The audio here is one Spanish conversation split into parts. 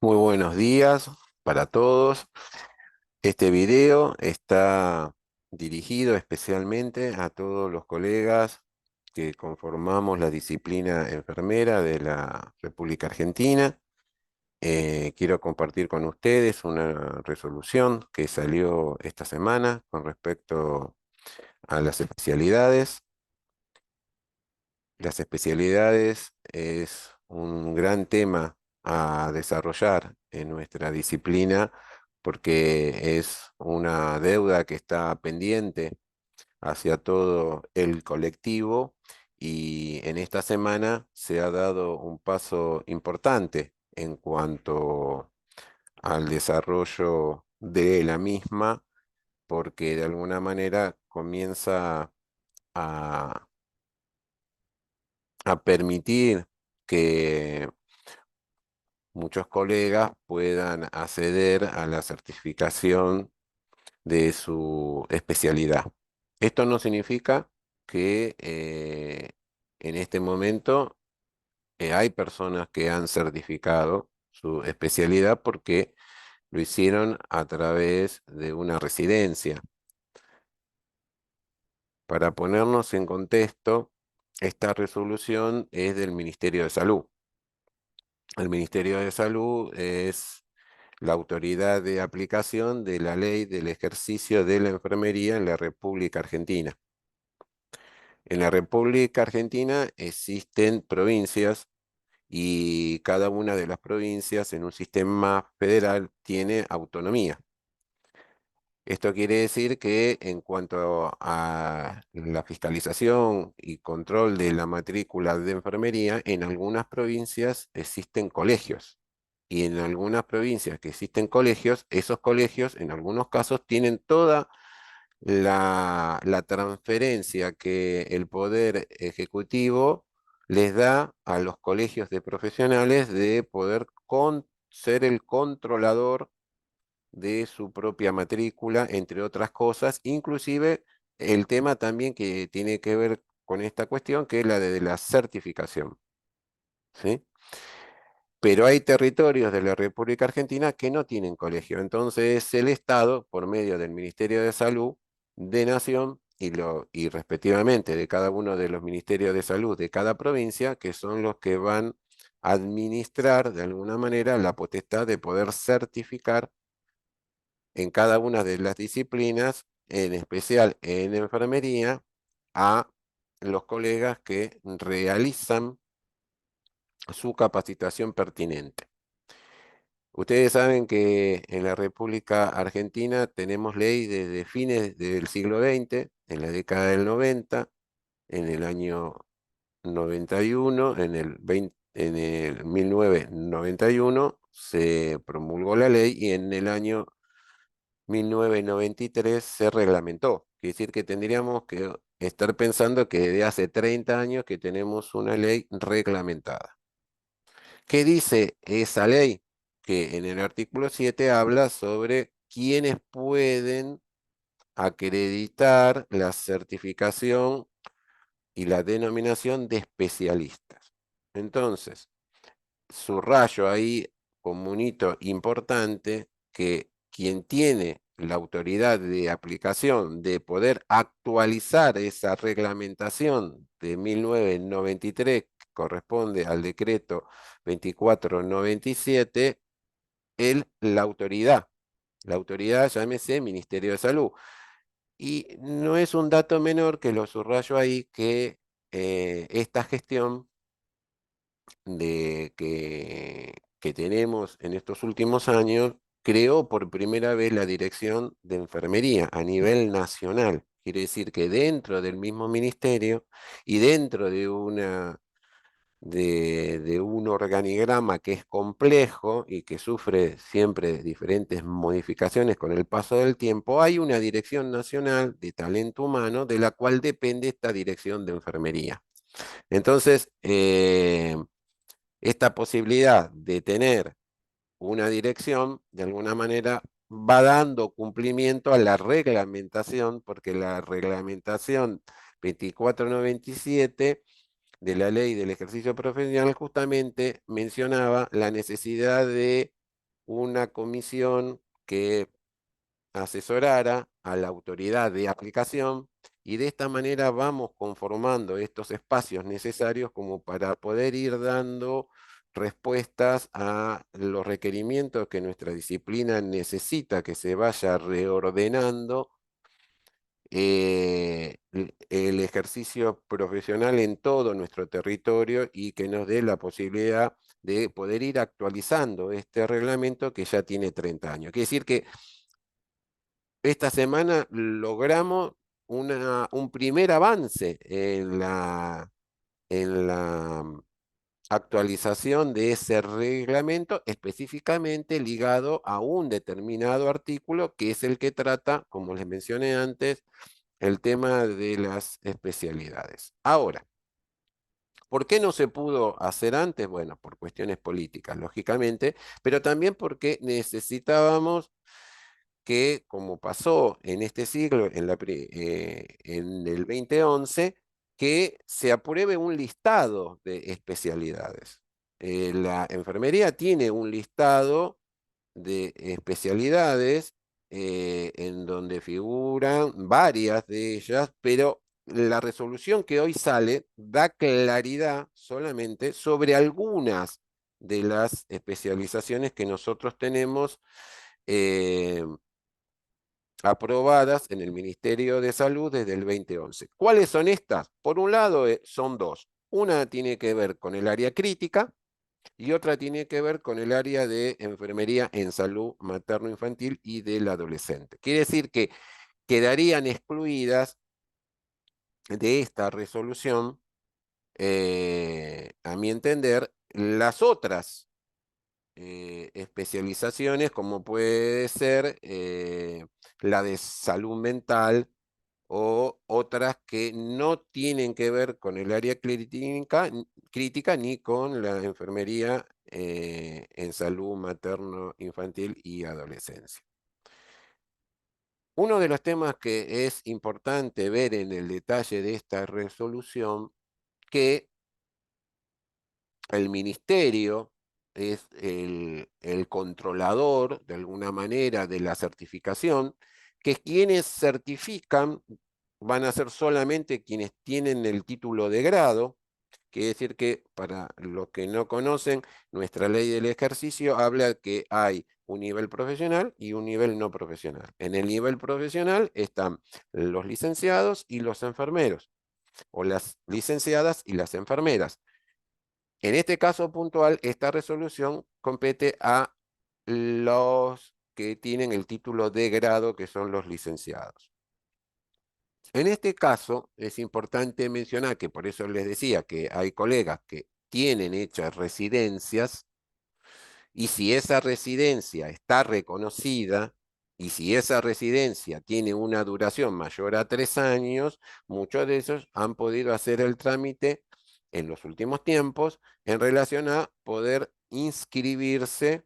Muy buenos días para todos. Este video está dirigido especialmente a todos los colegas que conformamos la disciplina enfermera de la República Argentina. Quiero compartir con ustedes una resolución que salió esta semana con respecto a las especialidades. Las especialidades es un gran tema a desarrollar en nuestra disciplina porque es una deuda que está pendiente hacia todo el colectivo y en esta semana se ha dado un paso importante en cuanto al desarrollo de la misma porque de alguna manera comienza a permitir que muchos colegas puedan acceder a la certificación de su especialidad. Esto no significa que en este momento hay personas que han certificado su especialidad porque lo hicieron a través de una residencia. Para ponernos en contexto, esta resolución es del Ministerio de Salud. El Ministerio de Salud es la autoridad de aplicación de la ley del ejercicio de la enfermería en la República Argentina. En la República Argentina existen provincias y cada una de las provincias en un sistema federal tiene autonomía. Esto quiere decir que en cuanto a la fiscalización y control de la matrícula de enfermería, en algunas provincias existen colegios. Y en algunas provincias que existen colegios, esos colegios en algunos casos tienen toda la transferencia que el Poder Ejecutivo les da a los colegios de profesionales de poder ser el controlador de su propia matrícula, entre otras cosas, inclusive el tema también que tiene que ver con esta cuestión, que es la de la certificación, ¿sí? Pero hay territorios de la República Argentina que no tienen colegio, entonces el Estado, por medio del Ministerio de Salud de Nación y respectivamente de cada uno de los ministerios de salud de cada provincia, que son los que van a administrar de alguna manera la potestad de poder certificar en cada una de las disciplinas, en especial en enfermería, a los colegas que realizan su capacitación pertinente. Ustedes saben que en la República Argentina tenemos ley desde fines del siglo XX, en la década del 90, en el año 91, en el 1991 se promulgó la ley y en el año 1993 se reglamentó. Quiere decir que tendríamos que estar pensando que desde hace 30 años que tenemos una ley reglamentada. ¿Qué dice esa ley? Que en el artículo 7 habla sobre quiénes pueden acreditar la certificación y la denominación de especialistas. Entonces, subrayo ahí como un hito importante que quien tiene la autoridad de aplicación de poder actualizar esa reglamentación de 1993, que corresponde al decreto 2497, la autoridad llámese Ministerio de Salud. Y no es un dato menor que lo subrayo ahí que esta gestión que tenemos en estos últimos años, creó por primera vez la Dirección de Enfermería a nivel nacional. Quiere decir que dentro del mismo ministerio y dentro de un organigrama que es complejo y que sufre siempre diferentes modificaciones con el paso del tiempo, hay una Dirección Nacional de Talento Humano de la cual depende esta Dirección de Enfermería. Entonces, esta posibilidad de tener una dirección, de alguna manera, va dando cumplimiento a la reglamentación, porque la reglamentación 2497 de la ley del ejercicio profesional justamente mencionaba la necesidad de una comisión que asesorara a la autoridad de aplicación y de esta manera vamos conformando estos espacios necesarios como para poder ir dando respuestas a los requerimientos que nuestra disciplina necesita que se vaya reordenando el ejercicio profesional en todo nuestro territorio y que nos dé la posibilidad de poder ir actualizando este reglamento que ya tiene 30 años. Quiere decir que esta semana logramos un primer avance en la actualización de ese reglamento específicamente ligado a un determinado artículo que es el que trata, como les mencioné antes, el tema de las especialidades. Ahora, ¿por qué no se pudo hacer antes? Bueno, por cuestiones políticas, lógicamente, pero también porque necesitábamos que, como pasó en este siglo, en el 2011, que se apruebe un listado de especialidades. La enfermería tiene un listado de especialidades en donde figuran varias de ellas, pero la resolución que hoy sale da claridad solamente sobre algunas de las especializaciones que nosotros tenemos eh, aprobadas en el Ministerio de Salud desde el 2011. ¿Cuáles son estas? Por un lado, son dos. Una tiene que ver con el área crítica y otra tiene que ver con el área de enfermería en salud materno-infantil y del adolescente. Quiere decir que quedarían excluidas de esta resolución, a mi entender, las otras especializaciones, como puede ser la de salud mental o otras que no tienen que ver con el área crítica ni con la enfermería en salud materno, infantil y adolescencia. Uno de los temas que es importante ver en el detalle de esta resolución, que el ministerio es el controlador, de alguna manera, de la certificación, que quienes certifican van a ser solamente quienes tienen el título de grado. Quiere decir que, para los que no conocen, nuestra ley del ejercicio habla que hay un nivel profesional y un nivel no profesional. En el nivel profesional están los licenciados y los enfermeros, o las licenciadas y las enfermeras. En este caso puntual, esta resolución compete a los que tienen el título de grado, que son los licenciados. En este caso, es importante mencionar que por eso les decía que hay colegas que tienen hechas residencias y si esa residencia está reconocida y si esa residencia tiene una duración mayor a 3 años, muchos de esos han podido hacer el trámite en los últimos tiempos en relación a poder inscribirse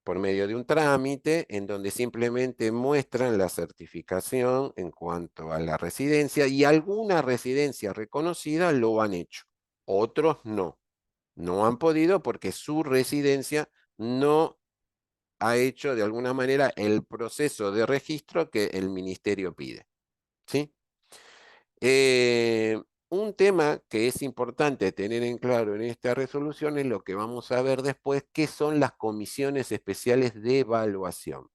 por medio de un trámite en donde simplemente muestran la certificación en cuanto a la residencia y alguna residencia reconocida lo han hecho, otros no. No han podido porque su residencia no ha hecho de alguna manera el proceso de registro que el ministerio pide. ¿Sí? Un tema que es importante tener en claro en esta resolución es lo que vamos a ver después, que son las comisiones especiales de evaluación,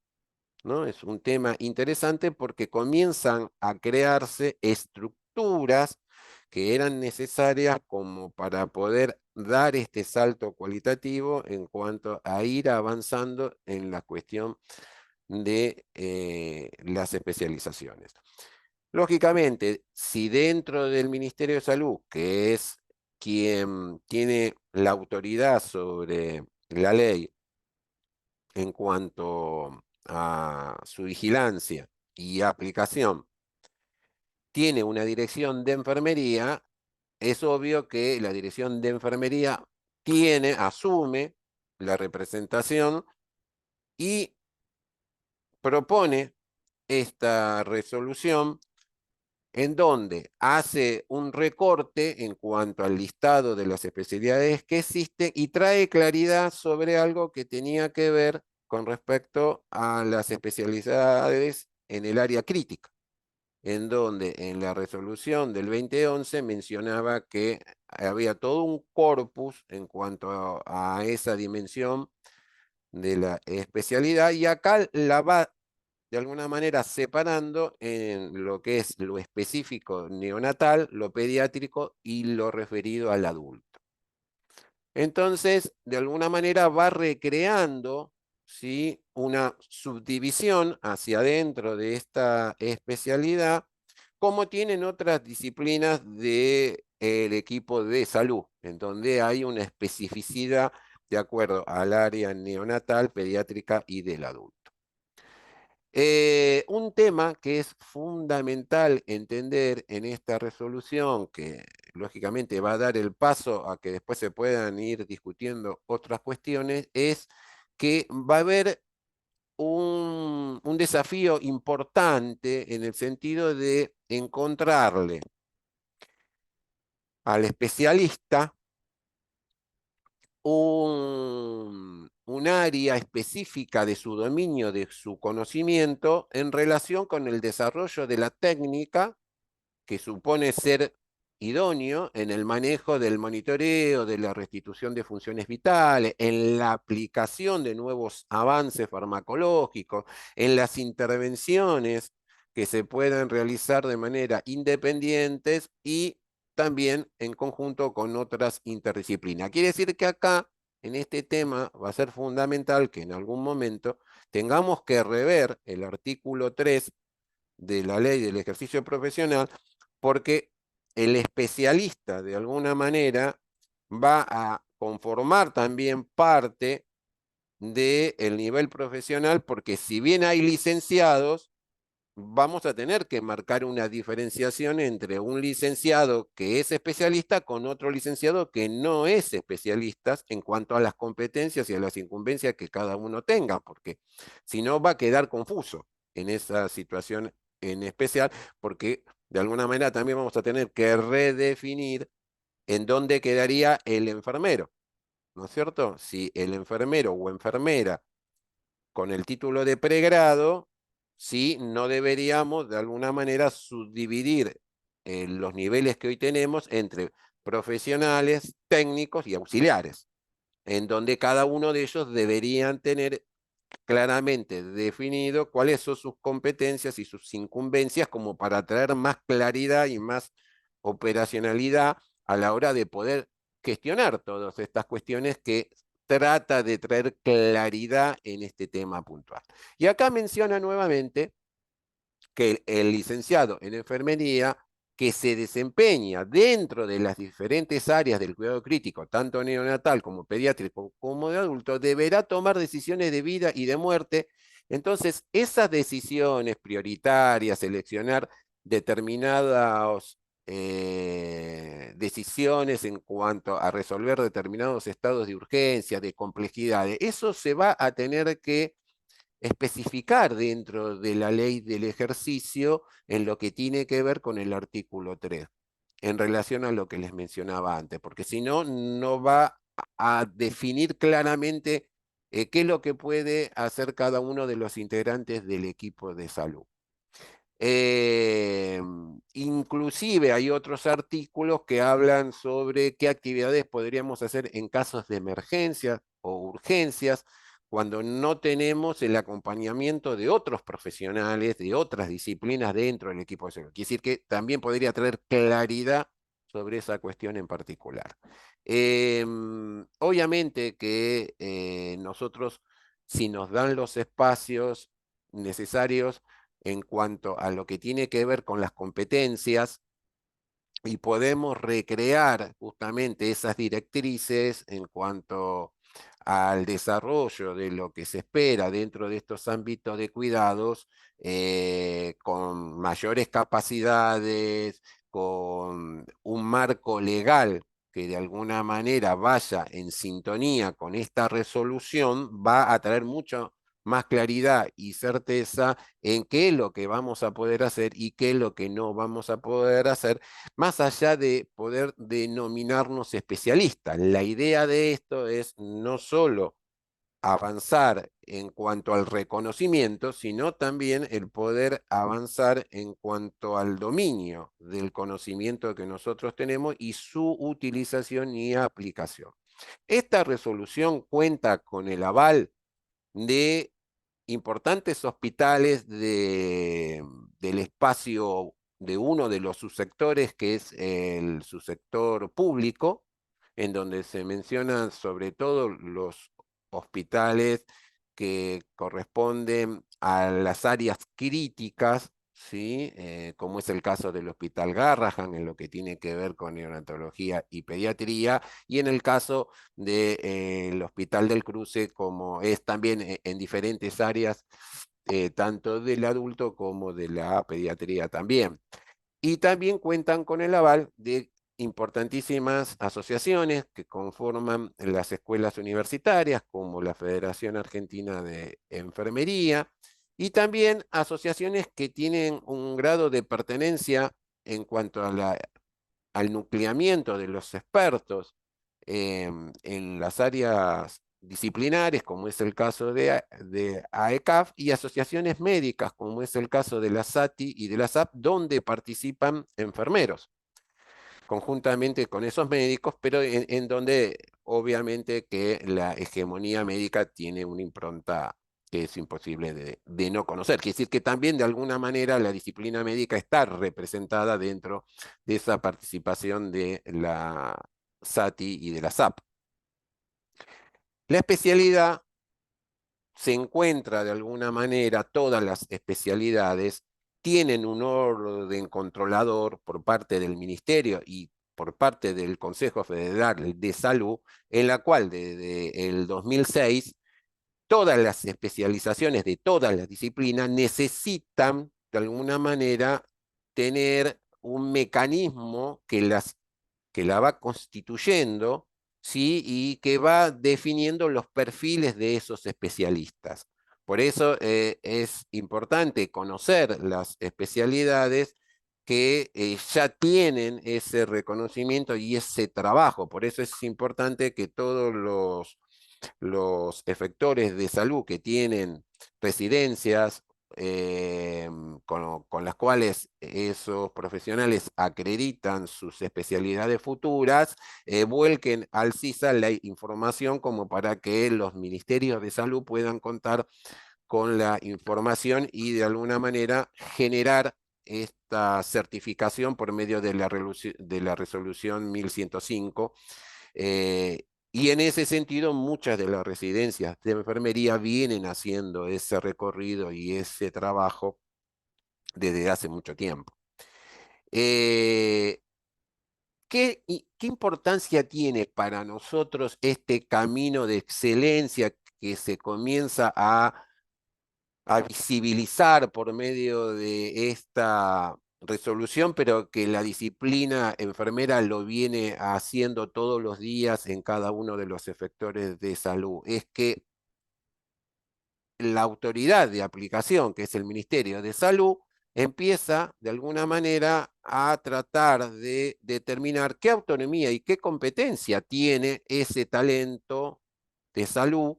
¿no? Es un tema interesante porque comienzan a crearse estructuras que eran necesarias como para poder dar este salto cualitativo en cuanto a ir avanzando en la cuestión de las especializaciones. Lógicamente, si dentro del Ministerio de Salud, que es quien tiene la autoridad sobre la ley en cuanto a su vigilancia y aplicación, tiene una dirección de enfermería, es obvio que la dirección de enfermería asume la representación y propone esta resolución en donde hace un recorte en cuanto al listado de las especialidades que existen y trae claridad sobre algo que tenía que ver con respecto a las especialidades en el área crítica, en donde en la resolución del 2011 mencionaba que había todo un corpus en cuanto a esa dimensión de la especialidad, y acá la va de alguna manera separando en lo que es lo específico neonatal, lo pediátrico y lo referido al adulto. Entonces, de alguna manera va recreando, ¿sí?, una subdivisión hacia adentro de esta especialidad, como tienen otras disciplinas del equipo de salud, en donde hay una especificidad de acuerdo al área neonatal, pediátrica y del adulto. Un tema que es fundamental entender en esta resolución, que lógicamente va a dar el paso a que después se puedan ir discutiendo otras cuestiones, es que va a haber un desafío importante en el sentido de encontrarle al especialista un área específica de su dominio, de su conocimiento, en relación con el desarrollo de la técnica que supone ser idóneo en el manejo del monitoreo, de la restitución de funciones vitales, en la aplicación de nuevos avances farmacológicos, en las intervenciones que se puedan realizar de manera independientes y también en conjunto con otras interdisciplinas. Quiere decir que acá, en este tema, va a ser fundamental que en algún momento tengamos que rever el artículo 3 de la ley del ejercicio profesional, porque el especialista, de alguna manera, va a conformar también parte del nivel profesional, porque si bien hay licenciados, vamos a tener que marcar una diferenciación entre un licenciado que es especialista con otro licenciado que no es especialista en cuanto a las competencias y a las incumbencias que cada uno tenga, porque si no va a quedar confuso en esa situación en especial, porque de alguna manera también vamos a tener que redefinir en dónde quedaría el enfermero, ¿no es cierto? Si el enfermero o enfermera con el título de pregrado, sí, no deberíamos de alguna manera subdividir los niveles que hoy tenemos entre profesionales, técnicos y auxiliares, en donde cada uno de ellos deberían tener claramente definido cuáles son sus competencias y sus incumbencias, como para traer más claridad y más operacionalidad a la hora de poder gestionar todas estas cuestiones que trata de traer claridad en este tema puntual. Y acá menciona nuevamente que el licenciado en enfermería que se desempeña dentro de las diferentes áreas del cuidado crítico, tanto neonatal como pediátrico como de adulto, deberá tomar decisiones de vida y de muerte. Entonces, esas decisiones prioritarias, seleccionar determinadas decisiones en cuanto a resolver determinados estados de urgencia, de complejidad, eso se va a tener que especificar dentro de la ley del ejercicio en lo que tiene que ver con el artículo 3, en relación a lo que les mencionaba antes, porque si no, no va a definir claramente qué es lo que puede hacer cada uno de los integrantes del equipo de salud. Eh, Inclusive hay otros artículos que hablan sobre qué actividades podríamos hacer en casos de emergencia o urgencias cuando no tenemos el acompañamiento de otros profesionales, de otras disciplinas dentro del equipo de salud. Quiere decir que también podría traer claridad sobre esa cuestión en particular. Obviamente que nosotros, si nos dan los espacios necesarios, en cuanto a lo que tiene que ver con las competencias y podemos recrear justamente esas directrices en cuanto al desarrollo de lo que se espera dentro de estos ámbitos de cuidados, con mayores capacidades, con un marco legal que de alguna manera vaya en sintonía con esta resolución, va a traer mucho más claridad y certeza en qué es lo que vamos a poder hacer y qué es lo que no vamos a poder hacer, más allá de poder denominarnos especialistas. La idea de esto es no solo avanzar en cuanto al reconocimiento, sino también el poder avanzar en cuanto al dominio del conocimiento que nosotros tenemos y su utilización y aplicación. Esta resolución cuenta con el aval de importantes hospitales del espacio de uno de los subsectores, que es el subsector público, en donde se mencionan sobre todo los hospitales que corresponden a las áreas críticas, ¿sí? Como es el caso del Hospital Garrahan, en lo que tiene que ver con neonatología y pediatría, y en el caso del Hospital del Cruce, como es también en diferentes áreas, tanto del adulto como de la pediatría también. Y también cuentan con el aval de importantísimas asociaciones que conforman las escuelas universitarias, como la Federación Argentina de Enfermería, y también asociaciones que tienen un grado de pertenencia en cuanto a al nucleamiento de los expertos en las áreas disciplinares, como es el caso de AECAF, y asociaciones médicas, como es el caso de la SATI y de la SAP, donde participan enfermeros, conjuntamente con esos médicos, pero en donde obviamente que la hegemonía médica tiene una impronta que es imposible de no conocer. Quiere decir que también de alguna manera la disciplina médica está representada dentro de esa participación de la SATI y de la SAP. La especialidad se encuentra de alguna manera, todas las especialidades tienen un orden controlador por parte del Ministerio y por parte del Consejo Federal de Salud, en la cual desde el 2006 todas las especializaciones de todas las disciplinas necesitan de alguna manera tener un mecanismo que la va constituyendo, ¿sí? Y que va definiendo los perfiles de esos especialistas. Por eso es importante conocer las especialidades que ya tienen ese reconocimiento y ese trabajo. Por eso es importante que todos los efectores de salud que tienen residencias con las cuales esos profesionales acreditan sus especialidades futuras, vuelquen al CISA la información como para que los ministerios de salud puedan contar con la información y de alguna manera generar esta certificación por medio de la resolución 1105. Y en ese sentido, muchas de las residencias de enfermería vienen haciendo ese recorrido y ese trabajo desde hace mucho tiempo. Eh, ¿Qué importancia tiene para nosotros este camino de excelencia que se comienza a visibilizar por medio de esta resolución, pero que la disciplina enfermera lo viene haciendo todos los días en cada uno de los efectores de salud? Es que la autoridad de aplicación, que es el Ministerio de Salud, empieza de alguna manera a tratar de determinar qué autonomía y qué competencia tiene ese talento de salud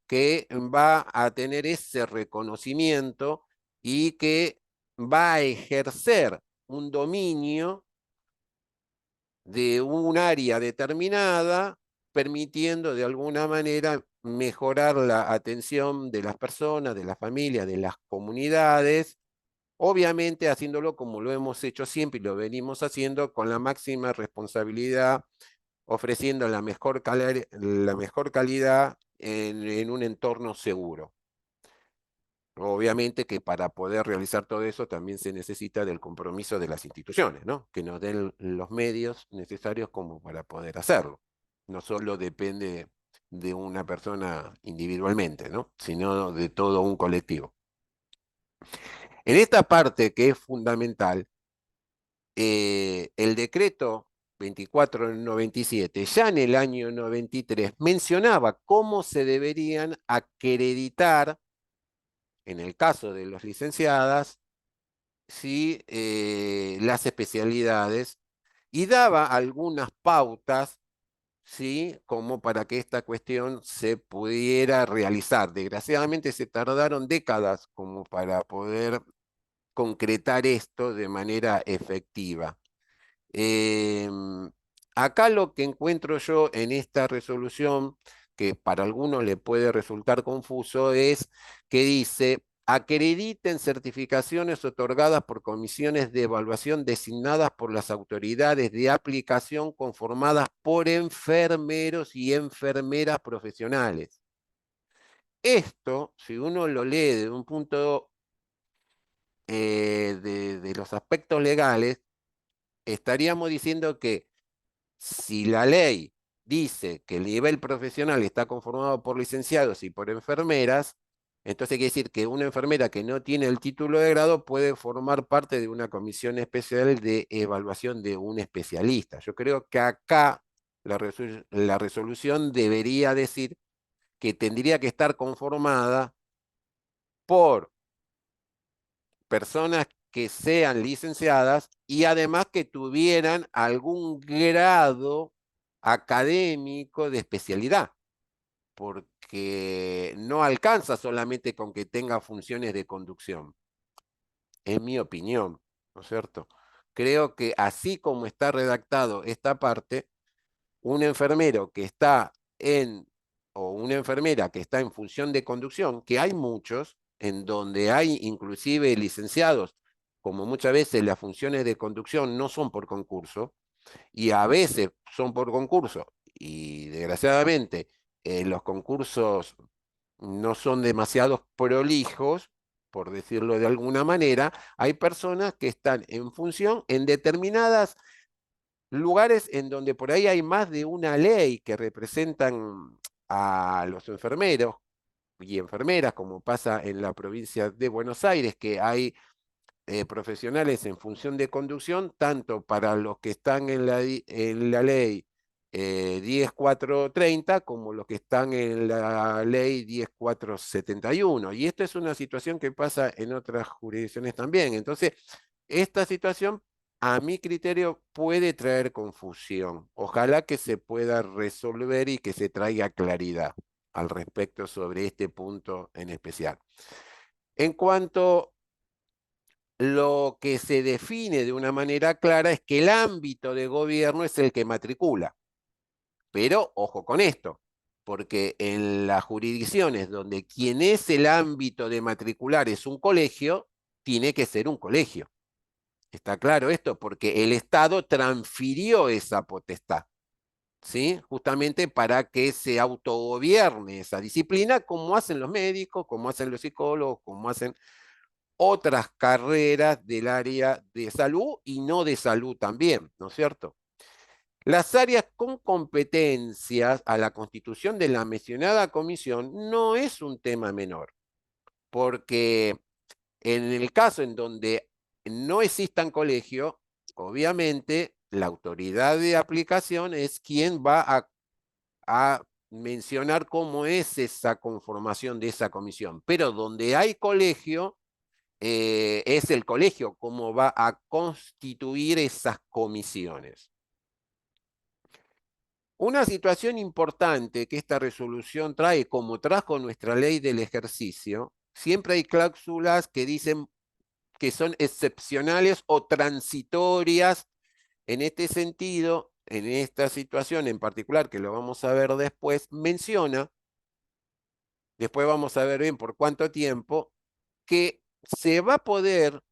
que va a tener ese reconocimiento y que va a ejercer un dominio de un área determinada, permitiendo de alguna manera mejorar la atención de las personas, de las familias, de las comunidades, obviamente haciéndolo como lo hemos hecho siempre y lo venimos haciendo con la máxima responsabilidad, ofreciendo la mejor calidad en un entorno seguro. Obviamente que para poder realizar todo eso también se necesita del compromiso de las instituciones, ¿no? Que nos den los medios necesarios como para poder hacerlo. No solo depende de una persona individualmente, ¿no? Sino de todo un colectivo. En esta parte que es fundamental, el decreto 2497, ya en el año 93, mencionaba cómo se deberían acreditar, en el caso de los licenciadas, sí, las especialidades y daba algunas pautas, ¿sí? Como para que esta cuestión se pudiera realizar. Desgraciadamente se tardaron décadas como para poder concretar esto de manera efectiva. Em, Acá lo que encuentro yo en esta resolución, que para algunos le puede resultar confuso, es que dice: acrediten certificaciones otorgadas por comisiones de evaluación designadas por las autoridades de aplicación conformadas por enfermeros y enfermeras profesionales. Esto, si uno lo lee de un punto de los aspectos legales, estaríamos diciendo que si la ley dice que el nivel profesional está conformado por licenciados y por enfermeras, entonces quiere decir que una enfermera que no tiene el título de grado puede formar parte de una comisión especial de evaluación de un especialista. Yo creo que acá la resolución debería decir que tendría que estar conformada por personas que sean licenciadas y además que tuvieran algún grado académico de especialidad, porque no alcanza solamente con que tenga funciones de conducción, es mi opinión, ¿no es cierto? Creo que así como está redactado esta parte, un enfermero que está o una enfermera que está en función de conducción, que hay muchos, en donde hay inclusive licenciados, como muchas veces las funciones de conducción no son por concurso, y a veces son por concurso, y desgraciadamente los concursos no son demasiados prolijos, por decirlo de alguna manera, hay personas que están en función en determinadas lugares en donde por ahí hay más de una ley que representan a los enfermeros y enfermeras, como pasa en la provincia de Buenos Aires, que hay profesionales en función de conducción, tanto para los que están en la ley 10430 como los que están en la ley 10471. Y esto es una situación que pasa en otras jurisdicciones también. Entonces, esta situación, a mi criterio, puede traer confusión. Ojalá que se pueda resolver y que se traiga claridad al respecto sobre este punto en especial. En cuanto lo que se define de una manera clara es que el ámbito de gobierno es el que matricula. Pero ojo con esto, porque en las jurisdicciones donde quien es el ámbito de matricular es un colegio, tiene que ser un colegio. ¿Está claro esto? Porque el Estado transfirió esa potestad, ¿sí? Justamente para que se autogobierne esa disciplina, como hacen los médicos, como hacen los psicólogos, como hacen otras carreras del área de salud y no de salud también, ¿no es cierto? Las áreas con competencias a la constitución de la mencionada comisión no es un tema menor, porque en el caso en donde no existan colegios, obviamente la autoridad de aplicación es quien va a mencionar cómo es esa conformación de esa comisión. Pero donde hay colegio, es el colegio cómo va a constituir esas comisiones. Una situación importante que esta resolución trae, como trajo nuestra ley del ejercicio, siempre hay cláusulas que dicen que son excepcionales o transitorias. En este sentido, en esta situación en particular, que lo vamos a ver después, menciona, después vamos a ver bien por cuánto tiempo, que se va a poder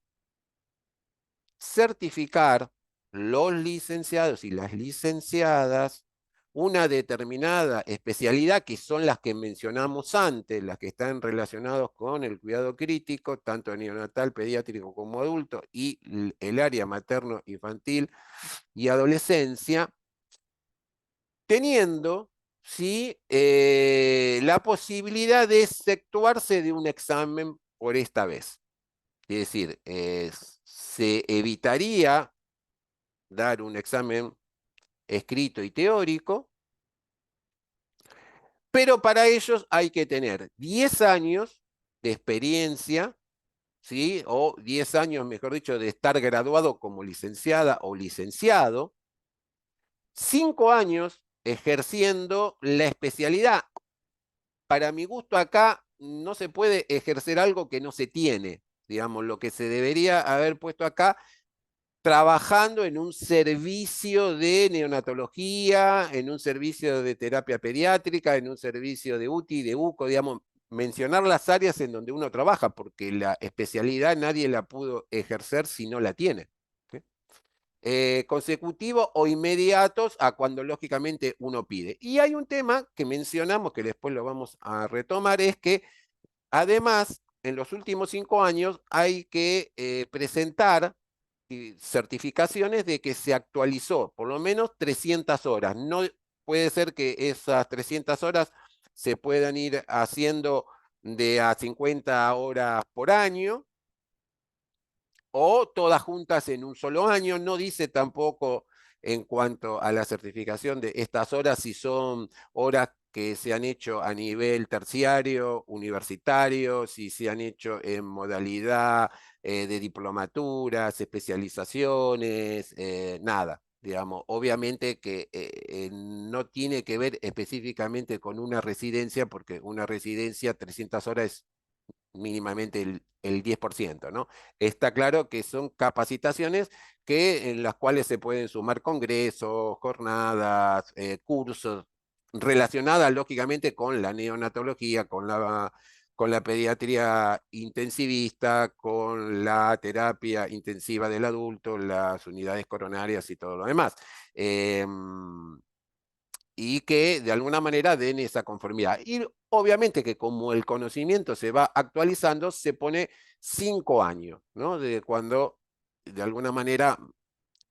certificar los licenciados y las licenciadas una determinada especialidad, que son las que mencionamos antes, las que están relacionadas con el cuidado crítico, tanto neonatal, pediátrico como adulto, y el área materno, infantil y adolescencia, teniendo, ¿sí? La posibilidad de exceptuarse de un examen por esta vez. Es decir, se evitaría dar un examen escrito y teórico, pero para ellos hay que tener 10 años de experiencia, ¿sí? O 10 años, mejor dicho, de estar graduado como licenciada o licenciado, 5 años ejerciendo la especialidad. Para mi gusto acá no se puede ejercer algo que no se tiene. Digamos, lo que se debería haber puesto acá, trabajando en un servicio de neonatología, en un servicio de terapia pediátrica, en un servicio de UTI, de UCO, digamos, mencionar las áreas en donde uno trabaja, porque la especialidad nadie la pudo ejercer si no la tiene. ¿Sí? Consecutivos o inmediatos a cuando lógicamente uno pide. Y hay un tema que mencionamos, que después lo vamos a retomar, es que además, en los últimos 5 años hay que presentar certificaciones de que se actualizó por lo menos 300 horas. No puede ser que esas 300 horas se puedan ir haciendo de a 50 horas por año, o todas juntas en un solo año. No dice tampoco en cuanto a la certificación de estas horas si son horas que se han hecho a nivel terciario, universitario, si se han hecho en modalidad de diplomaturas, especializaciones, nada. Digamos, obviamente que no tiene que ver específicamente con una residencia, porque una residencia 300 horas es mínimamente el 10%, ¿no? Está claro que son capacitaciones en las cuales se pueden sumar congresos, jornadas, cursos, relacionadas lógicamente con la neonatología, con la pediatría intensivista, con la terapia intensiva del adulto, las unidades coronarias y todo lo demás. Y que de alguna manera den esa conformidad. Y obviamente que como el conocimiento se va actualizando, se pone 5 años, ¿no? De cuando de alguna manera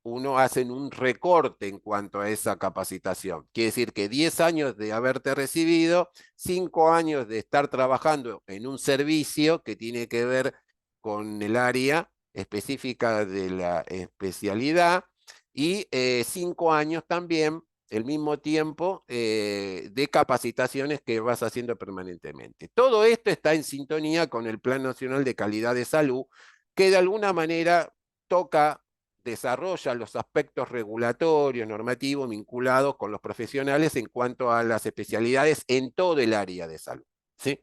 uno hace un recorte en cuanto a esa capacitación. Quiere decir que 10 años de haberte recibido, 5 años de estar trabajando en un servicio que tiene que ver con el área específica de la especialidad, y 5 años también, el mismo tiempo, de capacitaciones que vas haciendo permanentemente. Todo esto está en sintonía con el Plan Nacional de Calidad de Salud, que de alguna manera toca, desarrolla los aspectos regulatorios, normativos vinculados con los profesionales en cuanto a las especialidades en todo el área de salud. ¿Sí?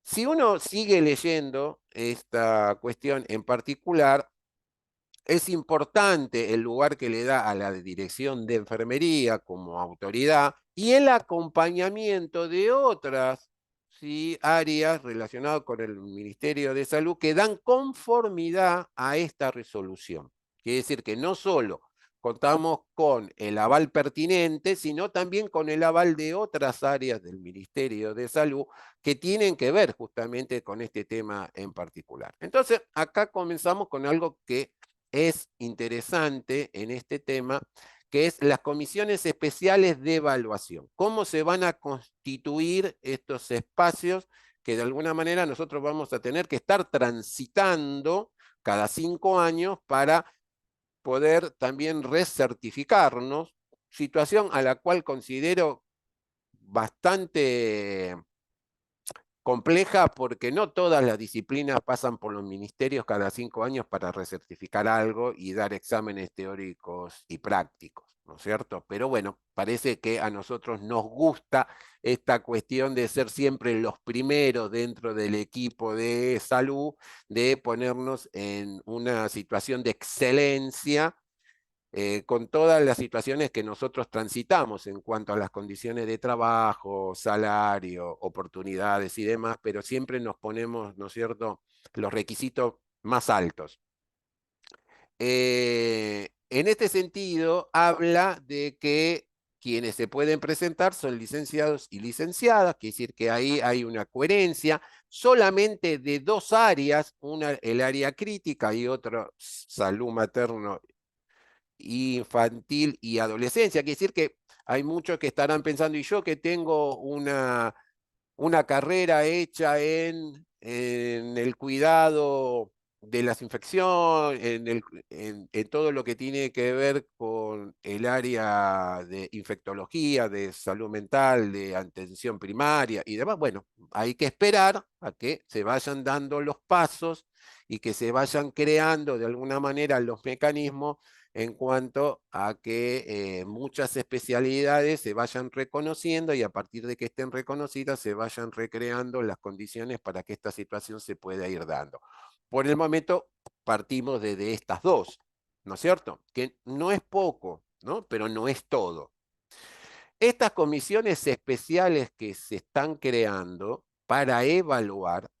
Si uno sigue leyendo esta cuestión en particular, es importante el lugar que le da a la dirección de enfermería como autoridad y el acompañamiento de otras, ¿sí?, áreas relacionadas con el Ministerio de Salud que dan conformidad a esta resolución. Quiere decir que no solo contamos con el aval pertinente, sino también con el aval de otras áreas del Ministerio de Salud que tienen que ver justamente con este tema en particular. Entonces, acá comenzamos con algo que es interesante en este tema, que es las comisiones especiales de evaluación. ¿Cómo se van a constituir estos espacios que de alguna manera nosotros vamos a tener que estar transitando cada 5 años para poder también recertificarnos? Situación a la cual considero bastante compleja, porque no todas las disciplinas pasan por los ministerios cada 5 años para recertificar algo y dar exámenes teóricos y prácticos, ¿no es cierto? Pero bueno, parece que a nosotros nos gusta esta cuestión de ser siempre los primeros dentro del equipo de salud, de ponernos en una situación de excelencia, con todas las situaciones que nosotros transitamos en cuanto a las condiciones de trabajo, salario, oportunidades y demás, pero siempre nos ponemos, ¿no es cierto?, los requisitos más altos. En este sentido, habla de que quienes se pueden presentar son licenciados y licenciadas, quiere decir que ahí hay una coherencia solamente de dos áreas, una el área crítica y otra salud materno infantil y adolescencia. Quiere decir que hay muchos que estarán pensando, y yo que tengo una carrera hecha en el cuidado de las infecciones, en todo lo que tiene que ver con el área de infectología, de salud mental, de atención primaria y demás. Bueno, hay que esperar a que se vayan dando los pasos y que se vayan creando de alguna manera los mecanismos en cuanto a que muchas especialidades se vayan reconociendo y a partir de que estén reconocidas se vayan recreando las condiciones para que esta situación se pueda ir dando. Por el momento partimos de estas dos, ¿no es cierto? Que no es poco, ¿no? Pero no es todo. Estas comisiones especiales que se están creando para evaluar,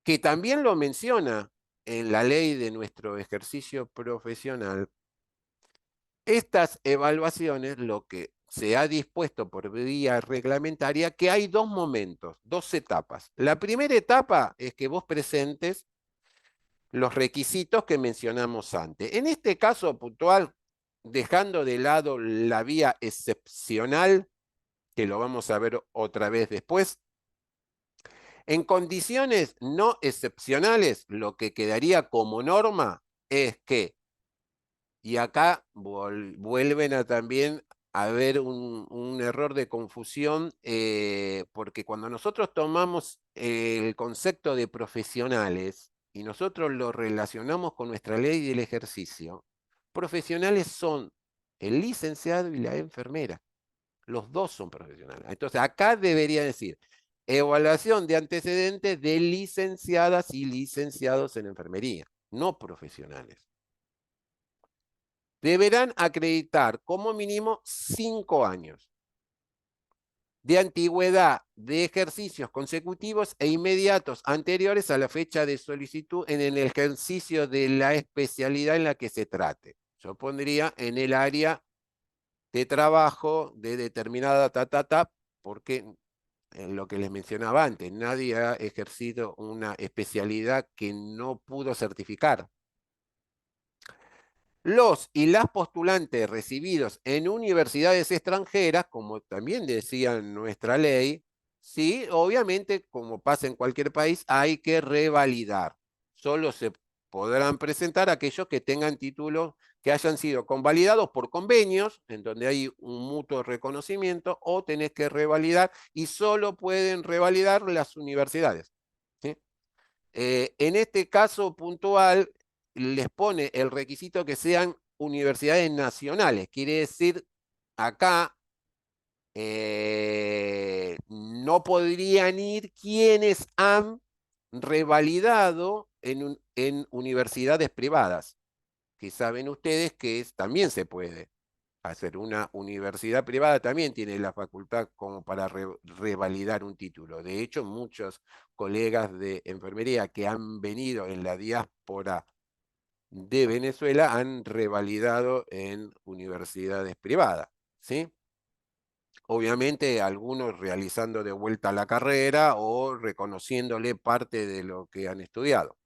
que también lo menciona en la ley de nuestro ejercicio profesional, estas evaluaciones, lo que se ha dispuesto por vía reglamentaria, que hay dos momentos, dos etapas. La primera etapa es que vos presentes los requisitos que mencionamos antes. En este caso puntual, dejando de lado la vía excepcional, que lo vamos a ver otra vez después, en condiciones no excepcionales, lo que quedaría como norma es que, y acá vuelven a también a haber un error de confusión, porque cuando nosotros tomamos el concepto de profesionales y nosotros lo relacionamos con nuestra ley del ejercicio, profesionales son el licenciado y la enfermera. Los dos son profesionales. Entonces, acá debería decir evaluación de antecedentes de licenciadas y licenciados en enfermería, no profesionales. Deberán acreditar como mínimo 5 años de antigüedad de ejercicios consecutivos e inmediatos anteriores a la fecha de solicitud en el ejercicio de la especialidad en la que se trate. Yo pondría en el área de trabajo de determinada porque en lo que les mencionaba antes, nadie ha ejercido una especialidad que no pudo certificar. Los y las postulantes recibidos en universidades extranjeras, como también decía nuestra ley, sí, obviamente, como pasa en cualquier país, hay que revalidar. Solo se podrán presentar aquellos que tengan títulos que hayan sido convalidados por convenios, en donde hay un mutuo reconocimiento, o tenés que revalidar, y solo pueden revalidar las universidades. ¿Sí? En este caso puntual, les pone el requisito que sean universidades nacionales. Quiere decir, acá no podrían ir quienes han revalidado en universidades privadas, que saben ustedes que también se puede hacer. Una universidad privada también tiene la facultad como para revalidar un título. De hecho, muchos colegas de enfermería que han venido en la diáspora de Venezuela han revalidado en universidades privadas, ¿sí? Obviamente algunos realizando de vuelta la carrera o reconociéndole parte de lo que han estudiado.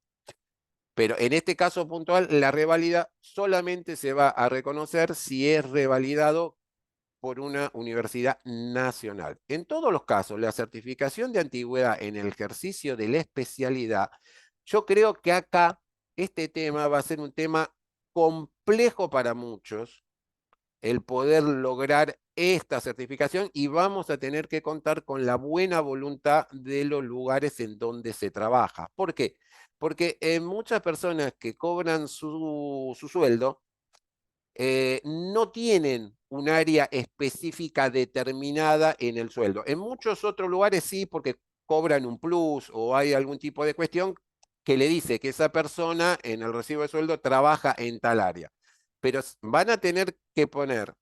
Pero en este caso puntual, la revalida solamente se va a reconocer si es revalidado por una universidad nacional. En todos los casos, la certificación de antigüedad en el ejercicio de la especialidad, yo creo que acá este tema va a ser un tema complejo para muchos, el poder lograr esta certificación y vamos a tener que contar con la buena voluntad de los lugares en donde se trabaja. ¿Por qué? Porque muchas personas que cobran su sueldo, no tienen un área específica determinada en el sueldo. En muchos otros lugares sí, porque cobran un plus o hay algún tipo de cuestión que le dice que esa persona en el recibo de sueldo trabaja en tal área. Pero van a tener que poner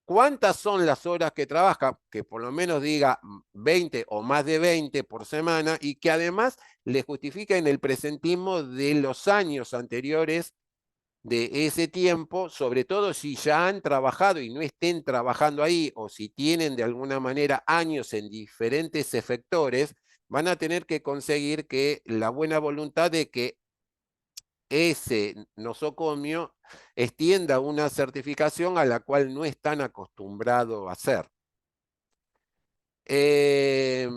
cuántas son las horas que trabaja, que por lo menos diga 20 o más de 20 por semana y que además le justifiquen el presentismo de los años anteriores de ese tiempo, sobre todo si ya han trabajado y no estén trabajando ahí, o si tienen de alguna manera años en diferentes efectores, van a tener que conseguir que la buena voluntad de que ese nosocomio extienda una certificación a la cual no están acostumbrados a hacer. Eh,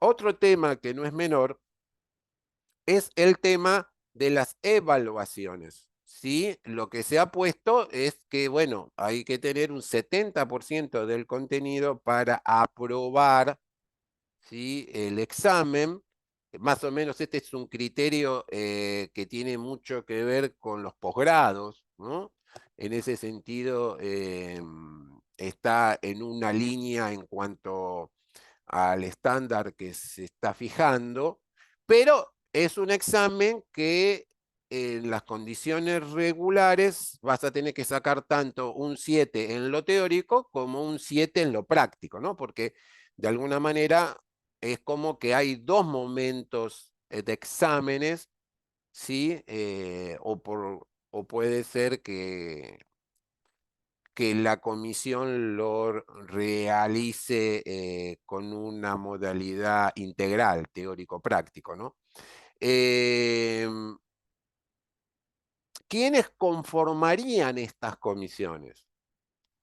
Otro tema que no es menor es el tema de las evaluaciones. ¿Sí? Lo que se ha puesto es que, bueno, hay que tener un 70% del contenido para aprobar, ¿sí?, el examen, más o menos este es un criterio que tiene mucho que ver con los posgrados, ¿no? En ese sentido, está en una línea en cuanto al estándar que se está fijando, pero es un examen que en las condiciones regulares vas a tener que sacar tanto un 7 en lo teórico como un 7 en lo práctico, ¿no? Porque de alguna manera es como que hay dos momentos de exámenes, ¿sí? O puede ser que la comisión lo realice con una modalidad integral, teórico-práctico, ¿no? Eh, ¿Quiénes conformarían estas comisiones?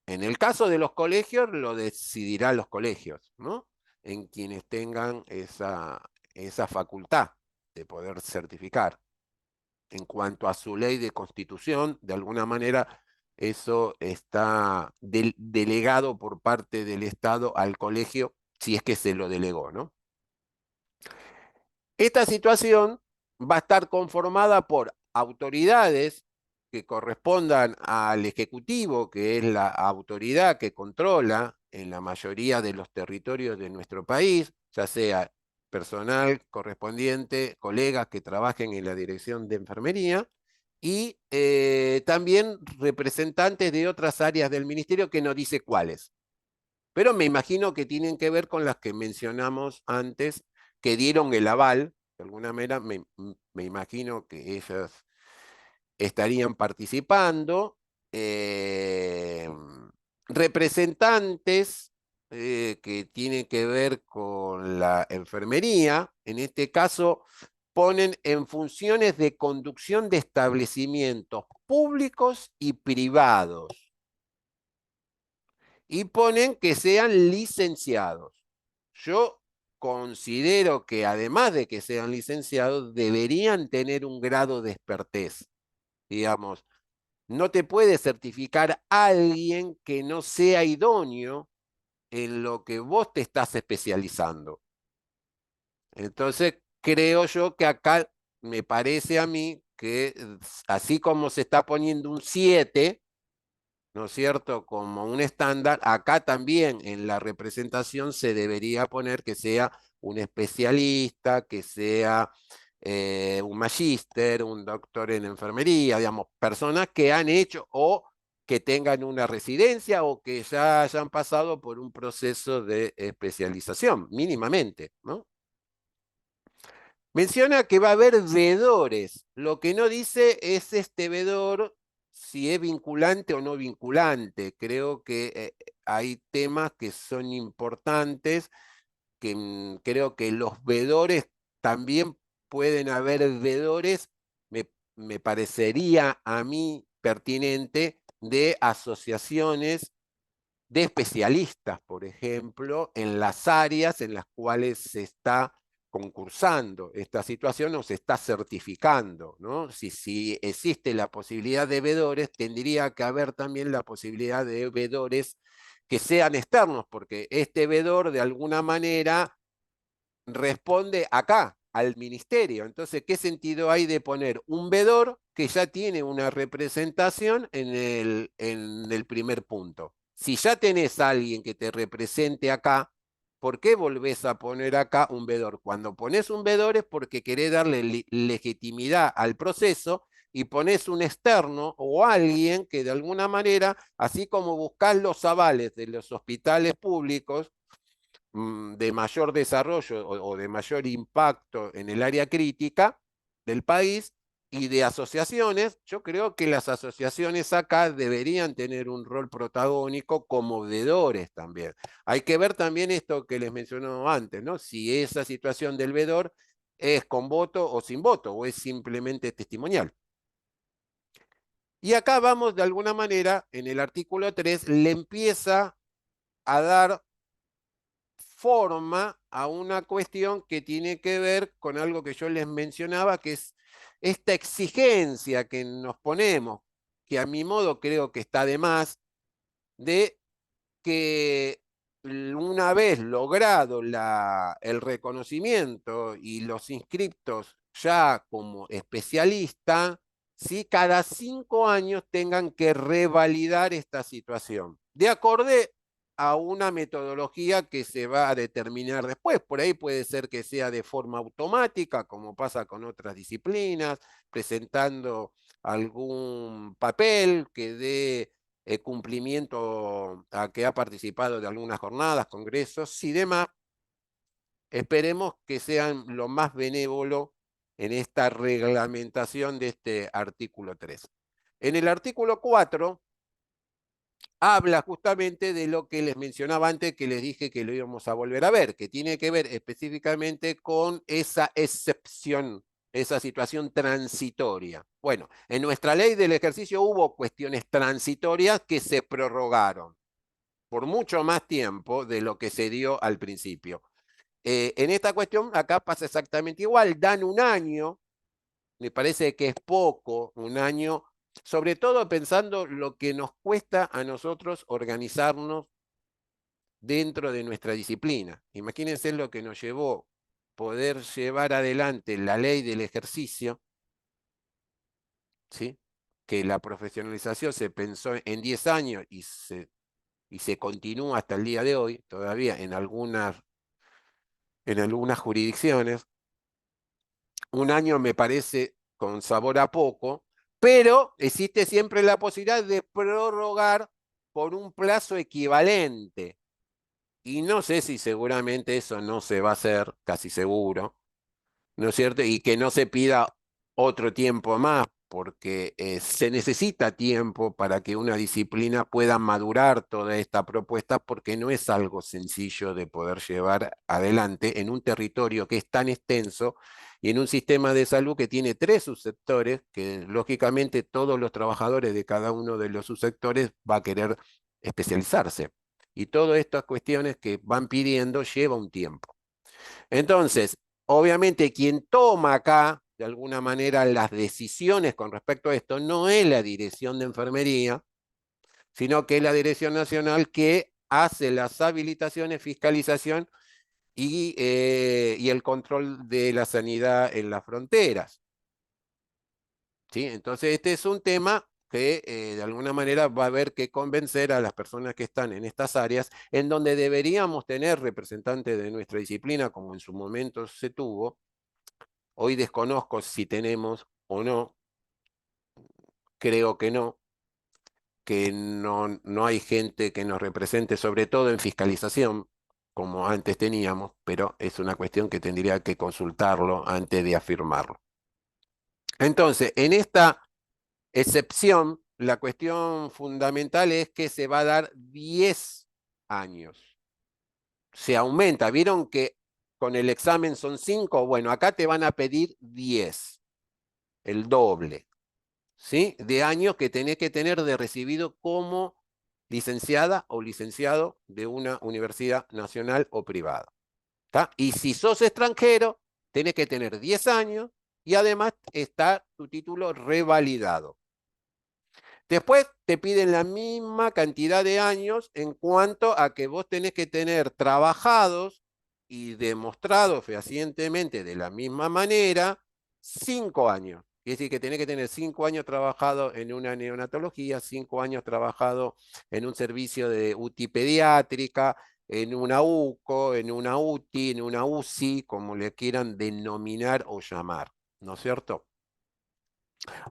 En el caso de los colegios, lo decidirán los colegios, ¿no? En quienes tengan esa facultad de poder certificar. En cuanto a su ley de constitución, de alguna manera eso está delegado por parte del Estado al colegio, si es que se lo delegó, ¿no? Esta situación va a estar conformada por autoridades que correspondan al Ejecutivo, que es la autoridad que controla en la mayoría de los territorios de nuestro país, ya sea personal correspondiente, colegas que trabajen en la dirección de enfermería, y también representantes de otras áreas del ministerio que no dice cuáles. Pero me imagino que tienen que ver con las que mencionamos antes, que dieron el aval. De alguna manera me imagino que ellas estarían participando. eh, Representantes que tienen que ver con la enfermería, en este caso ponen en funciones de conducción de establecimientos públicos y privados y ponen que sean licenciados. Yo considero que además de que sean licenciados, deberían tener un grado de expertez. Digamos, no te puede certificar alguien que no sea idóneo en lo que vos te estás especializando. Entonces, creo yo que acá me parece a mí que así como se está poniendo un 7, ¿no es cierto? Como un estándar, acá también en la representación se debería poner que sea un especialista, que sea un magíster, un doctor en enfermería, digamos, personas que han hecho o que tengan una residencia o que ya hayan pasado por un proceso de especialización, mínimamente, ¿no? Menciona que va a haber vedores. Lo que no dice es este vedor si es vinculante o no vinculante. Creo que hay temas que son importantes, que creo que los vedores también pueden haber vedores, me parecería a mí pertinente, de asociaciones de especialistas, por ejemplo, en las áreas en las cuales se está concursando esta situación o se está certificando, ¿no? Si existe la posibilidad de vedores, tendría que haber también la posibilidad de vedores que sean externos, porque este vedor de alguna manera responde acá, al ministerio. Entonces, ¿qué sentido hay de poner un vedor que ya tiene una representación en el primer punto? Si ya tenés a alguien que te represente acá, ¿por qué volvés a poner acá un vedor? Cuando pones un vedor es porque querés darle legitimidad al proceso y pones un externo o alguien que de alguna manera, así como buscás los avales de los hospitales públicos, de mayor desarrollo o de mayor impacto en el área crítica del país y de asociaciones, yo creo que las asociaciones acá deberían tener un rol protagónico como vedores también. Hay que ver también esto que les mencionó antes, ¿no? Si esa situación del vedor es con voto o sin voto, o es simplemente testimonial. Y acá vamos de alguna manera, en el artículo 3 le empieza a dar forma a una cuestión que tiene que ver con algo que yo les mencionaba, que es esta exigencia que nos ponemos, que a mi modo creo que está de más, de que una vez logrado el reconocimiento y los inscriptos ya como especialista, ¿sí? Cada 5 años tengan que revalidar esta situación, de acorde a una metodología que se va a determinar después. Por ahí puede ser que sea de forma automática, como pasa con otras disciplinas, presentando algún papel que dé cumplimiento a que ha participado de algunas jornadas, congresos y demás. Esperemos que sean lo más benévolo en esta reglamentación de este artículo 3. En el artículo 4 habla justamente de lo que les mencionaba antes, que les dije que lo íbamos a volver a ver, que tiene que ver específicamente con esa excepción, esa situación transitoria. Bueno, en nuestra ley del ejercicio hubo cuestiones transitorias que se prorrogaron por mucho más tiempo de lo que se dio al principio. En esta cuestión, acá pasa exactamente igual, dan un año, me parece que es poco, un año, sobre todo pensando lo que nos cuesta a nosotros organizarnos dentro de nuestra disciplina. Imagínense lo que nos llevó poder llevar adelante la ley del ejercicio, ¿sí? Que la profesionalización se pensó en 10 años y se continúa hasta el día de hoy, todavía en algunas jurisdicciones. Un año me parece con sabor a poco, pero existe siempre la posibilidad de prorrogar por un plazo equivalente. Y no sé si seguramente eso no se va a hacer, casi seguro, ¿no es cierto? Y que no se pida otro tiempo más, porque se necesita tiempo para que una disciplina pueda madurar toda esta propuesta, porque no es algo sencillo de poder llevar adelante en un territorio que es tan extenso y en un sistema de salud que tiene 3 subsectores, que lógicamente todos los trabajadores de cada uno de los subsectores va a querer especializarse. Y todas estas cuestiones que van pidiendo lleva un tiempo. Entonces, obviamente quien toma acá, de alguna manera, las decisiones con respecto a esto, no es la Dirección de Enfermería, sino que es la Dirección Nacional que hace las habilitaciones, fiscalización y el control de la sanidad en las fronteras. ¿Sí? Entonces, este es un tema que de alguna manera va a haber que convencer a las personas que están en estas áreas, en donde deberíamos tener representantes de nuestra disciplina, como en su momento se tuvo. Hoy desconozco si tenemos o no, creo que no hay gente que nos represente, sobre todo en fiscalización, como antes teníamos, pero es una cuestión que tendría que consultarlo antes de afirmarlo. Entonces, en esta excepción, la cuestión fundamental es que se va a dar 10 años. Se aumenta, ¿vieron que con el examen son 5? Bueno, acá te van a pedir 10, el doble. ¿Sí? De años que tenés que tener de recibido como licenciada o licenciado de una universidad nacional o privada. ¿Tá? Y si sos extranjero, tenés que tener 10 años y además está tu título revalidado. Después te piden la misma cantidad de años en cuanto a que vos tenés que tener trabajados y demostrados fehacientemente de la misma manera 5 años. Es decir, que tenés que tener 5 años trabajado en una neonatología, 5 años trabajado en un servicio de UTI pediátrica, en una UCO, en una UTI, en una UCI, como le quieran denominar o llamar, ¿no es cierto?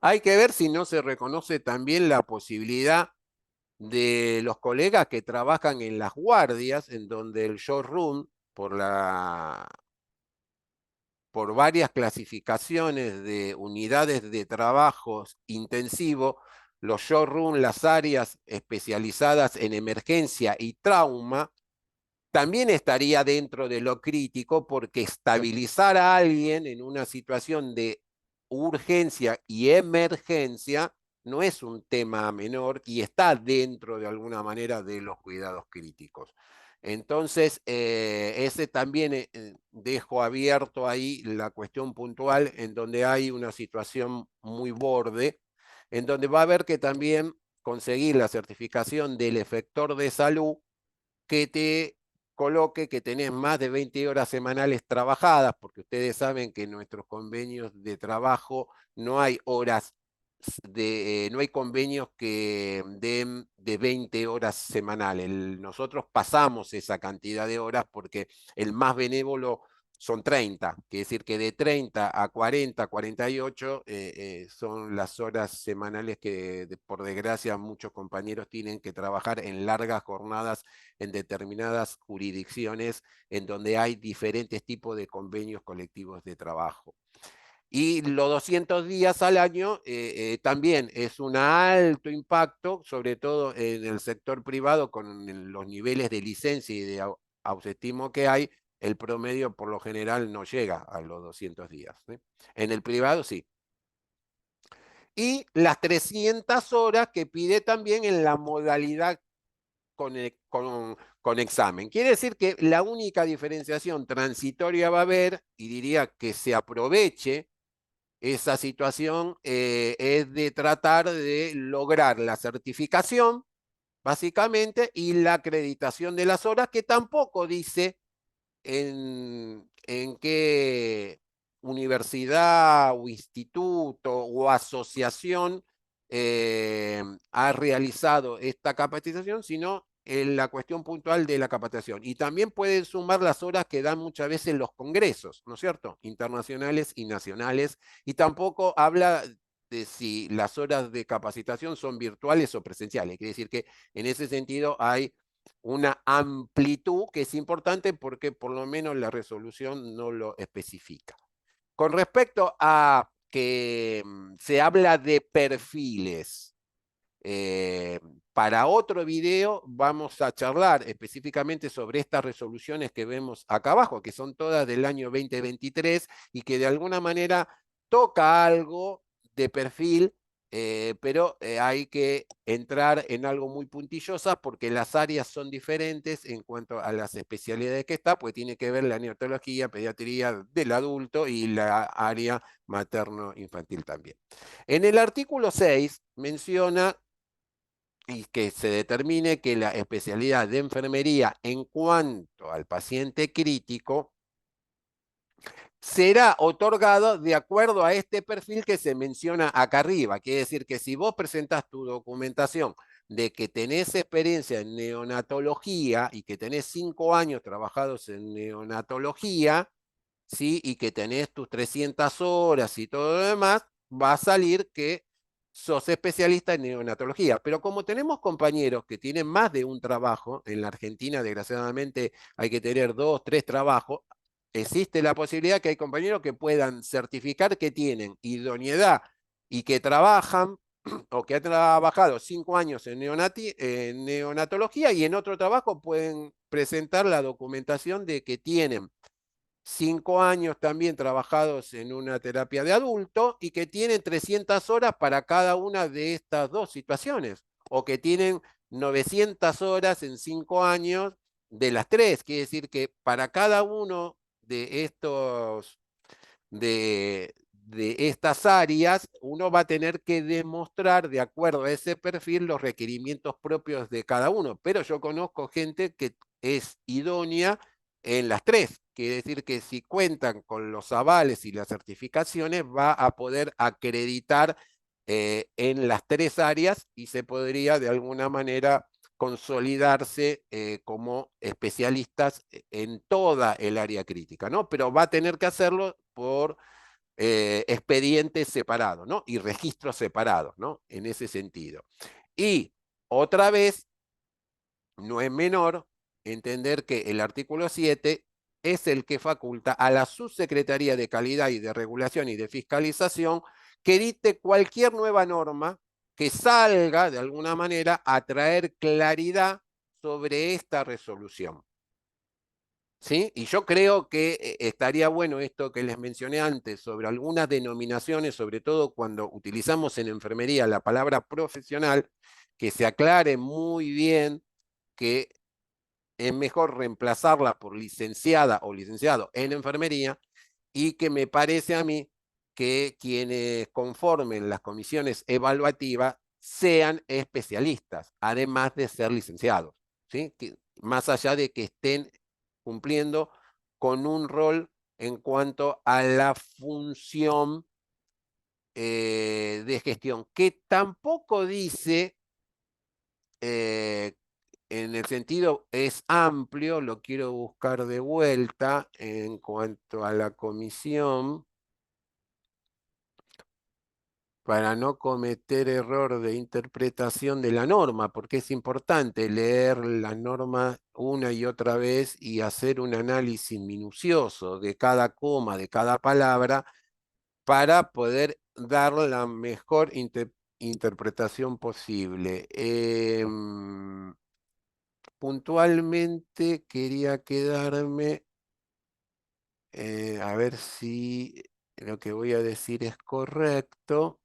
Hay que ver si no se reconoce también la posibilidad de los colegas que trabajan en las guardias, en donde el showroom, por varias clasificaciones de unidades de trabajos intensivos, los showroom, las áreas especializadas en emergencia y trauma, también estaría dentro de lo crítico, porque estabilizar a alguien en una situación de urgencia y emergencia no es un tema menor y está dentro de alguna manera de los cuidados críticos. Entonces, ese también dejo abierto ahí la cuestión puntual en donde hay una situación muy borde, en donde va a haber que también conseguir la certificación del efector de salud que te coloque que tenés más de 20 horas semanales trabajadas, porque ustedes saben que en nuestros convenios de trabajo no hay horas no hay convenios que den de 20 horas semanales. Nosotros pasamos esa cantidad de horas porque el más benévolo son 30, quiere decir que de 30 a 40, 48 son las horas semanales que, por desgracia, muchos compañeros tienen que trabajar en largas jornadas en determinadas jurisdicciones en donde hay diferentes tipos de convenios colectivos de trabajo. Y los 200 días al año también es un alto impacto, sobre todo en el sector privado, con los niveles de licencia y de ausentismo que hay, el promedio por lo general no llega a los 200 días. ¿Sí? En el privado sí. Y las 300 horas que pide también en la modalidad con examen. Quiere decir que la única diferenciación transitoria va a haber, y diría que se aproveche esa situación, es de tratar de lograr la certificación, básicamente, y la acreditación de las horas, que tampoco dice en qué universidad o instituto o asociación ha realizado esta capacitación, sino en la cuestión puntual de la capacitación. Y también pueden sumar las horas que dan muchas veces los congresos, ¿no es cierto? Internacionales y nacionales. Y tampoco habla de si las horas de capacitación son virtuales o presenciales. Quiere decir que en ese sentido hay una amplitud que es importante porque por lo menos la resolución no lo especifica. Con respecto a que se habla de perfiles, eh, para otro video vamos a charlar específicamente sobre estas resoluciones que vemos acá abajo, que son todas del año 2023 y que de alguna manera toca algo de perfil, pero hay que entrar en algo muy puntillosa porque las áreas son diferentes en cuanto a las especialidades que está, pues tiene que ver la neonatología, pediatría del adulto y la área materno-infantil también. En el artículo 6 menciona y que se determine que la especialidad de enfermería en cuanto al paciente crítico será otorgado de acuerdo a este perfil que se menciona acá arriba. Quiere decir que si vos presentás tu documentación de que tenés experiencia en neonatología y que tenés 5 años trabajados en neonatología, ¿sí? Y que tenés tus 300 horas y todo lo demás, va a salir que sos especialista en neonatología. Pero como tenemos compañeros que tienen más de un trabajo, en la Argentina desgraciadamente hay que tener 2, 3 trabajos, existe la posibilidad que hay compañeros que puedan certificar que tienen idoneidad y que trabajan o que han trabajado 5 años en neonatología y en otro trabajo pueden presentar la documentación de que tienen 5 años también trabajados en una terapia de adulto y que tienen 300 horas para cada una de estas dos situaciones, o que tienen 900 horas en 5 años de las tres. Quiere decir que para cada uno de estos de estas áreas, uno va a tener que demostrar, de acuerdo a ese perfil, los requerimientos propios de cada uno. Pero yo conozco gente que es idónea en las tres. Quiere decir que si cuentan con los avales y las certificaciones, va a poder acreditar en las tres áreas y se podría de alguna manera consolidarse como especialistas en toda el área crítica, ¿no? Pero va a tener que hacerlo por expedientes separados, ¿no? Y registros separados, ¿no? En ese sentido. Y otra vez, no es menor entender que el artículo 7 es el que faculta a la Subsecretaría de Calidad y de Regulación y de Fiscalización que dicte cualquier nueva norma que salga de alguna manera a traer claridad sobre esta resolución. ¿Sí? Y yo creo que estaría bueno esto que les mencioné antes sobre algunas denominaciones, sobre todo cuando utilizamos en enfermería la palabra profesional, que se aclare muy bien que es mejor reemplazarla por licenciada o licenciado en enfermería y que me parece a mí que quienes conformen las comisiones evaluativas sean especialistas, además de ser licenciados, ¿sí? Que, más allá de que estén cumpliendo con un rol en cuanto a la función de gestión, que tampoco dice, en el sentido es amplio, lo quiero buscar de vuelta en cuanto a la comisión, para no cometer error de interpretación de la norma, porque es importante leer la norma una y otra vez y hacer un análisis minucioso de cada coma, de cada palabra, para poder dar la mejor interpretación posible. Puntualmente quería quedarme, a ver si lo que voy a decir es correcto.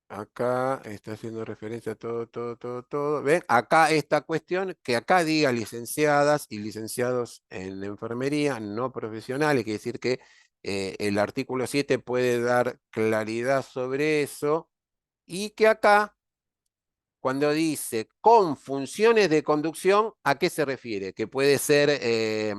Acá está haciendo referencia a todo, todo, todo, todo. ¿Ven? Acá esta cuestión, que acá diga licenciadas y licenciados en enfermería, no profesionales, quiere decir que el artículo 7 puede dar claridad sobre eso y que acá cuando dice con funciones de conducción, ¿a qué se refiere? Que puede ser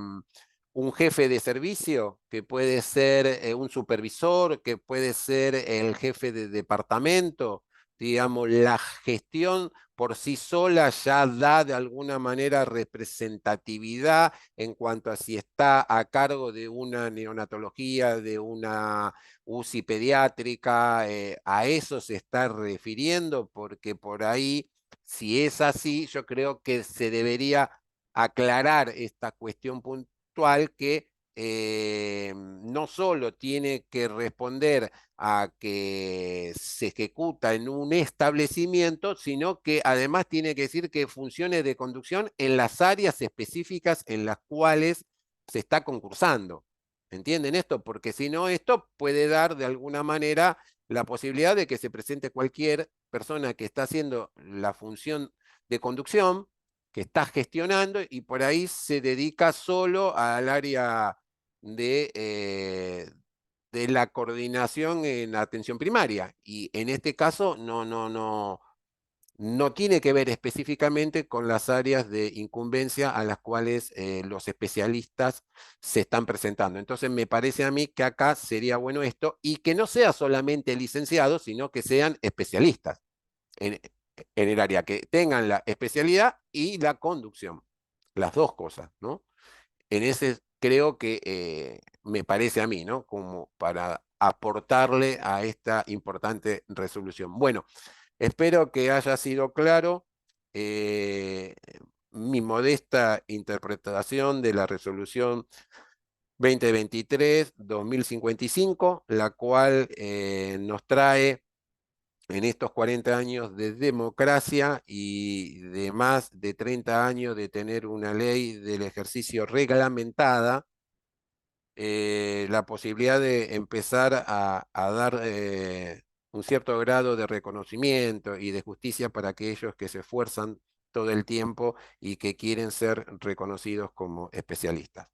un jefe de servicio, que puede ser un supervisor, que puede ser el jefe de departamento. Digamos, la gestión por sí sola ya da de alguna manera representatividad en cuanto a si está a cargo de una neonatología, de una UCI pediátrica, a eso se está refiriendo, porque por ahí, si es así, yo creo que se debería aclarar esta cuestión puntual que no solo tiene que responder a que se ejecuta en un establecimiento, sino que además tiene que decir que funciones de conducción en las áreas específicas en las cuales se está concursando. ¿Entienden esto? Porque si no, esto puede dar de alguna manera la posibilidad de que se presente cualquier persona que está haciendo la función de conducción, que está gestionando y por ahí se dedica solo al área de la coordinación en atención primaria. Y en este caso no tiene que ver específicamente con las áreas de incumbencia a las cuales los especialistas se están presentando. Entonces me parece a mí que acá sería bueno esto y que no sea solamente licenciados, sino que sean especialistas en, en el área, que tengan la especialidad y la conducción, las dos cosas, ¿no? En ese creo que me parece a mí, ¿no? Como para aportarle a esta importante resolución. Bueno, espero que haya sido claro mi modesta interpretación de la resolución 2023-2055, la cual nos trae en estos 40 años de democracia y de más de 30 años de tener una ley del ejercicio reglamentada, la posibilidad de empezar a dar un cierto grado de reconocimiento y de justicia para aquellos que se esfuerzan todo el tiempo y que quieren ser reconocidos como especialistas.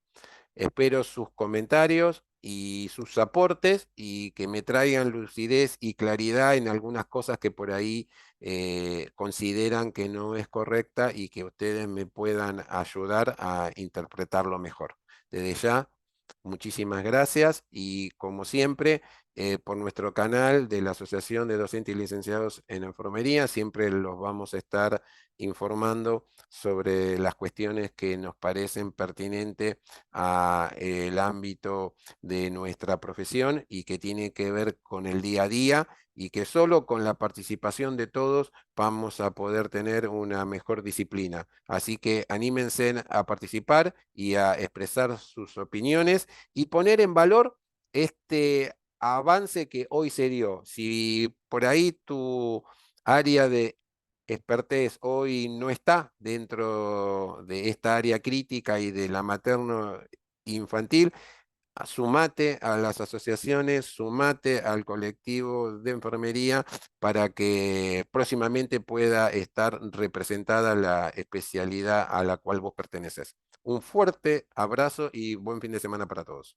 Espero sus comentarios y sus aportes y que me traigan lucidez y claridad en algunas cosas que por ahí consideran que no es correcta y que ustedes me puedan ayudar a interpretarlo mejor. Desde ya, muchísimas gracias y como siempre, por nuestro canal de la Asociación de Docentes y Licenciados en Enfermería, siempre los vamos a estar informando sobre las cuestiones que nos parecen pertinentes a el ámbito de nuestra profesión y que tiene que ver con el día a día y que solo con la participación de todos vamos a poder tener una mejor disciplina. Así que anímense a participar y a expresar sus opiniones y poner en valor este avance que hoy se dio. Si por ahí tu área de expertez hoy no está dentro de esta área crítica y de la materno infantil, sumate a las asociaciones, sumate al colectivo de enfermería para que próximamente pueda estar representada la especialidad a la cual vos perteneces. Un fuerte abrazo y buen fin de semana para todos.